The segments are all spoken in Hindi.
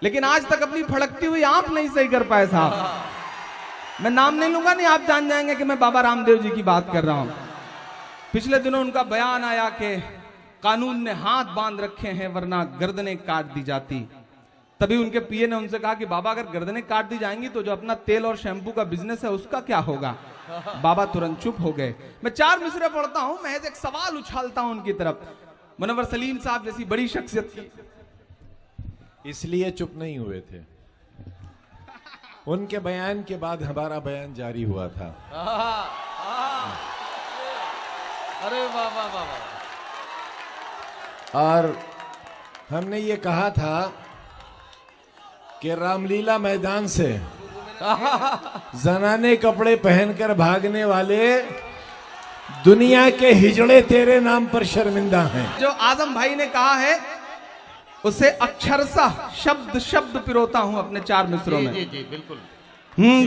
लेकिन आज तक अपनी फड़कती हुई आंख नहीं सही कर पाए साहब। मैं नाम नहीं लूंगा, नहीं आप जान जाएंगे कि मैं बाबा रामदेव जी की बात कर रहा हूं। पिछले दिनों उनका बयान आया कि कानून ने हाथ बांध रखे हैं वरना गर्दनें काट दी जाती। तभी उनके पीए ने उनसे कहा कि बाबा अगर गर्दनें काट दी जाएंगी तो जो अपना तेल और शैंपू का बिजनेस है उसका क्या होगा। बाबा तुरंत चुप हो गए। मैं 4 मिसरे पढ़ता हूं, महज एक सवाल उछालता हूं उनकी तरफ। मुनव्वर सलीम साहब जैसी बड़ी शख्सियत की इसलिए चुप नहीं हुए थे, उनके बयान के बाद हमारा बयान जारी हुआ था। अरे वाह वाह वाह वाह। और हमने ये कहा था कि रामलीला मैदान से जनाने कपड़े पहनकर भागने वाले दुनिया के हिजड़े तेरे नाम पर शर्मिंदा हैं। जो आजम भाई ने कहा है उसे अक्षरशः शब्द शब्द पिरोता हूं अपने 4 मिसरों में। जी बिल्कुल।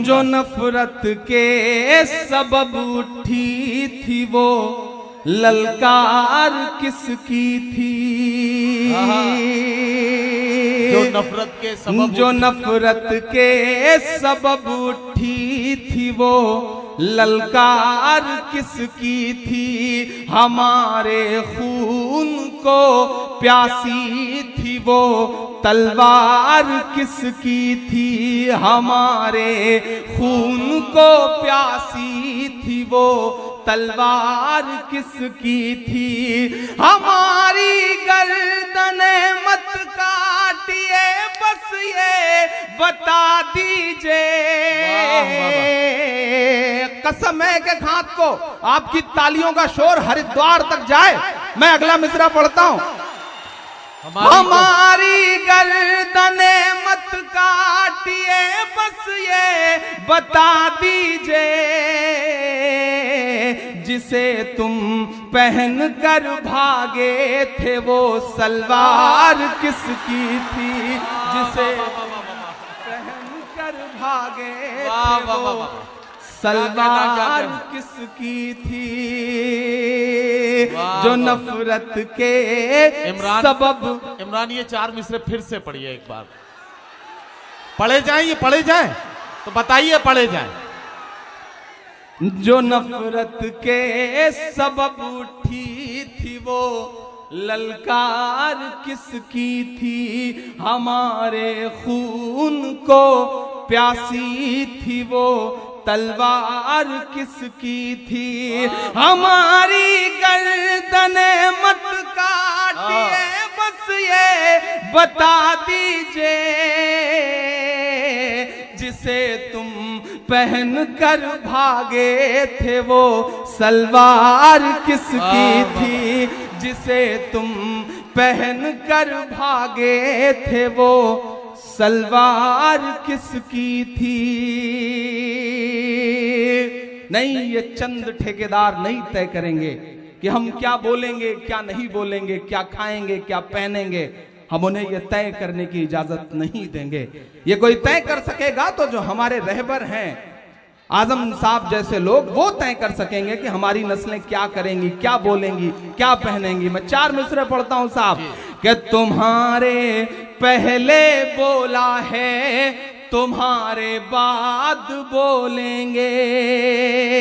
जो नफरत के सबब उठी थी वो ललकार किसकी थी। जो नफरत के सबब उठी थी वो ललकार किसकी थी। हमारे खून को प्यासी थी वो तलवार किसकी थी। हमारे खून को प्यासी थी वो तलवार किसकी थी। हमारी गर्दने मत काटिए बस ये बता दीजिए। कसम है कि खात को आपकी तालियों का शोर हरिद्वार तक जाए। मैं अगला मिसरा पढ़ता हूं। हमारी गर्दने मत काटिए बस ये बता दीजिए। जिसे तुम पहन कर भागे थे वो सलवार किसकी थी। जिसे पहन कर भागे थे वो सलवार किसकी थी। जो नफरत के सबब। इमरान ये 4 मिसरे फिर से पढ़िए एक बार। पढ़े जाएं, ये पढ़े जाएं तो बताइए, पढ़े जाएं। जो नफरत के सबब उठी थी वो ललकार किसकी थी। हमारे खून को प्यासी थी वो तलवार किसकी थी। हमारी गर्दने मत काटिए बस ये बता दीजिए। जिसे तुम पहन कर भागे थे वो सलवार किसकी थी। जिसे तुम पहन कर भागे थे वो सलवार किसकी थी। नहीं, ये चंद ठेकेदार नहीं तय करेंगे कि हम क्या बोलेंगे क्या नहीं बोलेंगे, क्या खाएंगे क्या पहनेंगे। हम उन्हें यह तय करने की इजाजत नहीं देंगे। ये कोई तय कर सकेगा तो जो हमारे रहबर हैं आजम साहब जैसे लोग, वो तय कर सकेंगे कि हमारी नस्लें क्या करेंगी, क्या बोलेंगी, क्या पहनेंगी। मैं 4 मिसरे पढ़ता हूं साहब कि तुम्हारे पहले बोला है तुम्हारे बाद बोलेंगे।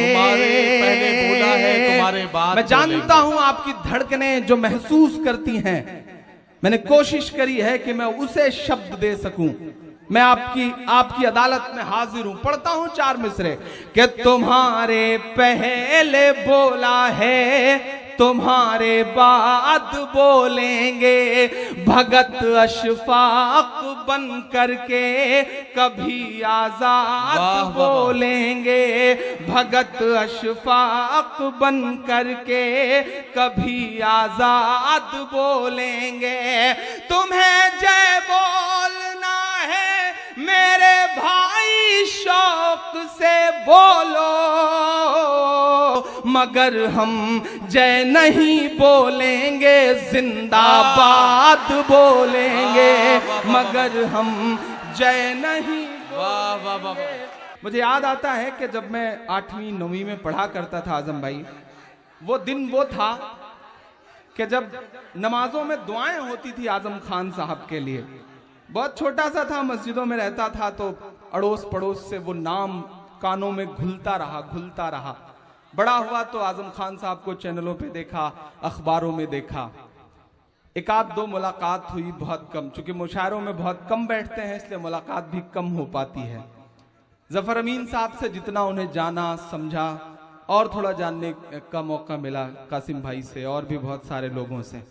तुम्हारे पहले बोला है तुम्हारे बाद। मैं जानता हूं आपकी धड़कनें जो महसूस करती हैं। मैंने कोशिश करी है कि मैं उसे शब्द दे सकूं। मैं आपकी अदालत में हाजिर हूं। पढ़ता हूं 4 मिसरे कि तुम्हारे पहले बोला है तुम्हारे बाद बोलेंगे। भगत अशफाक बन करके कभी आजाद बोलेंगे। भगत अशफाक बन करके कभी आजाद बोलेंगे। तुम्हें जय बोलना है मेरे भाई शौक से बोलो। मगर हम जय नहीं बोलेंगे जिंदाबाद बोलेंगे। मगर हम जय नहीं बोलेंगे। मुझे याद आता है कि जब मैं 8वीं 9वीं में पढ़ा करता था आजम भाई, वो दिन वो था कि जब नमाजों में दुआएं होती थी आजम खान साहब के लिए। बहुत छोटा सा था, मस्जिदों में रहता था, तो अड़ोस पड़ोस से वो नाम कानों में घुलता रहा। बड़ा हुआ तो आजम खान साहब को चैनलों पे देखा, अखबारों में देखा, एक आध दो मुलाकात हुई, बहुत कम, चूंकि मुशायरों में बहुत कम बैठते हैं इसलिए मुलाकात भी कम हो पाती है। जफर अमीन साहब से जितना उन्हें जाना समझा और थोड़ा जानने का मौका मिला, कासिम भाई से और भी बहुत सारे लोगों से।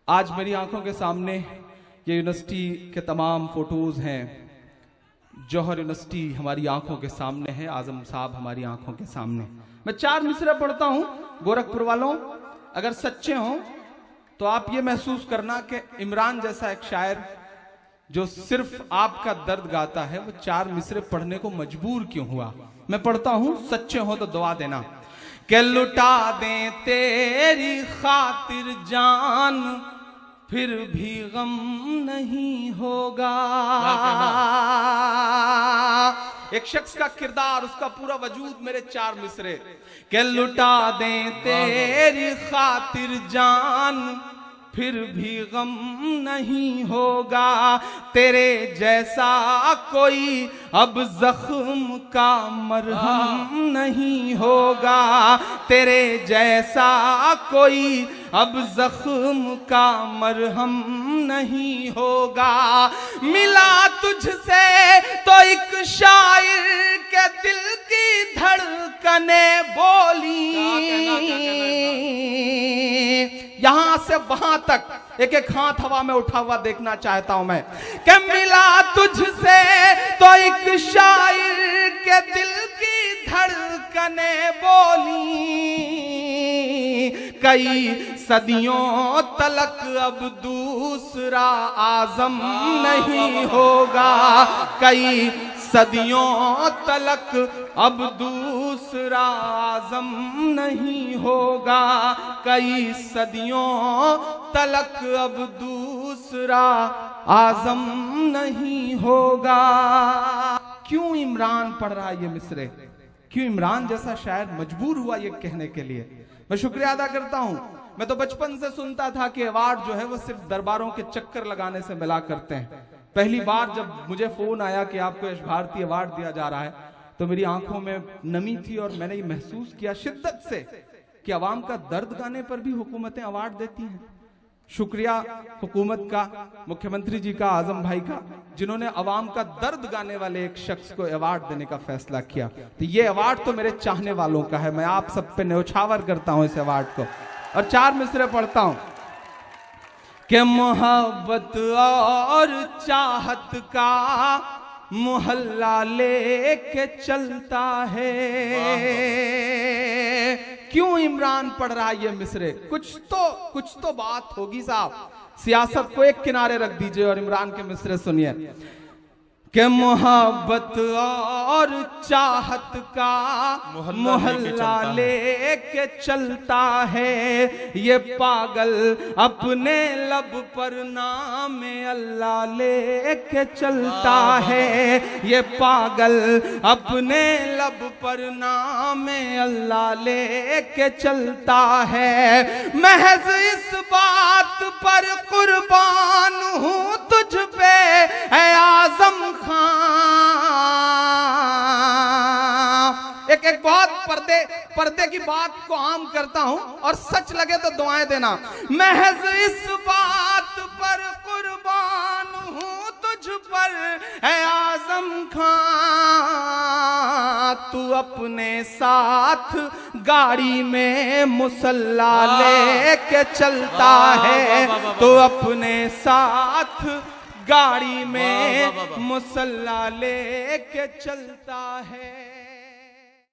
आज मेरी आंखों के सामने ये यूनिवर्सिटी के तमाम फोटोज हैं। जौहर यूनिवर्सिटी हमारी आंखों के सामने है, आजम साहब हमारी आंखों के सामने। मैं 4 मिसरे पढ़ता हूं, गोरखपुर वालों अगर सच्चे हों तो आप ये महसूस करना कि इमरान जैसा एक शायर जो सिर्फ आपका दर्द गाता है वो 4 मिसरे पढ़ने को मजबूर क्यों हुआ। मैं पढ़ता हूं, सच्चे हो तो दुआ देना। कि लुटा दें तेरी खातिर जान फिर भी गम नहीं होगा। एक शख्स का किरदार, उसका पूरा वजूद मेरे 4 मिसरे। कि लुटा दें तेरी खातिर जान फिर भी गम नहीं होगा। तेरे जैसा कोई अब जख्म का मरहम नहीं होगा। तेरे जैसा कोई अब जख्म का मरहम नहीं होगा। मिला तुझसे तो एक शायर के दिल की धड़कने बोली। यहां से वहां तक एक एक हाथ हवा में उठा हुआ देखना चाहता हूं मैं। कि मिला तुझसे तो एक शायर के दिल की धड़कने बोली। कई सदियों तलक अब दूसरा आजम नहीं होगा। कई सदियों तलक अब दूसरा आजम नहीं होगा। कई सदियों तलक अब दूसरा आजम नहीं होगा। क्यों इमरान पढ़ रहा है ये मिसरे? क्यों इमरान जैसा शायर मजबूर हुआ ये कहने के लिए? मैं शुक्रिया अदा करता हूं। मैं तो बचपन से सुनता था कि अवार्ड जो है वो सिर्फ दरबारों के चक्कर लगाने से मिला करते हैं। पहली बार जब मुझे फोन आया कि आपको यश भारती अवार्ड दिया जा रहा है तो मेरी आंखों में नमी थी और मैंने ये महसूस किया शिद्दत से कि अवाम का दर्द गाने पर भी हुकूमतें अवार्ड देती हैं। शुक्रिया हुकूमत का, मुख्यमंत्री जी का, आजम भाई का, जिन्होंने अवाम का दर्द गाने वाले एक शख्स को अवार्ड देने का फैसला किया। तो ये अवार्ड तो मेरे चाहने वालों का है। मैं आप सब पे न्यौछावर करता हूं इस अवार्ड को। और 4 मिसरे पढ़ता हूं कि मोहब्बत और चाहत का मोहल्ला लेके चलता है। क्यों इमरान पढ़ रहा है ये मिसरे? कुछ तो बात होगी साहब। सियासत को एक किनारे रख दीजिए और इमरान के मिसरे सुनिए। कि मोहब्बत और चाहत का मोहल्ला लेके चलता है। ये पागल अपने लब पर नाम अल्लाह लेके चलता है। ये पागल अपने लब पर नाम अल्लाह लेके चलता है। महज इस बात पर कुर्बान हूँ तुझ पे ऐ आजम खां। एक बहुत पर्दे की बात को आम करता हूं और सच लगे तो दुआएं देना। महज इस बात पर कुर्बान हूं तुझ पर है आजम खां। तू अपने साथ गाड़ी में मुसल्ला लेके चलता है। तू अपने साथ गाड़ी में मुसल्ला लेके चलता है।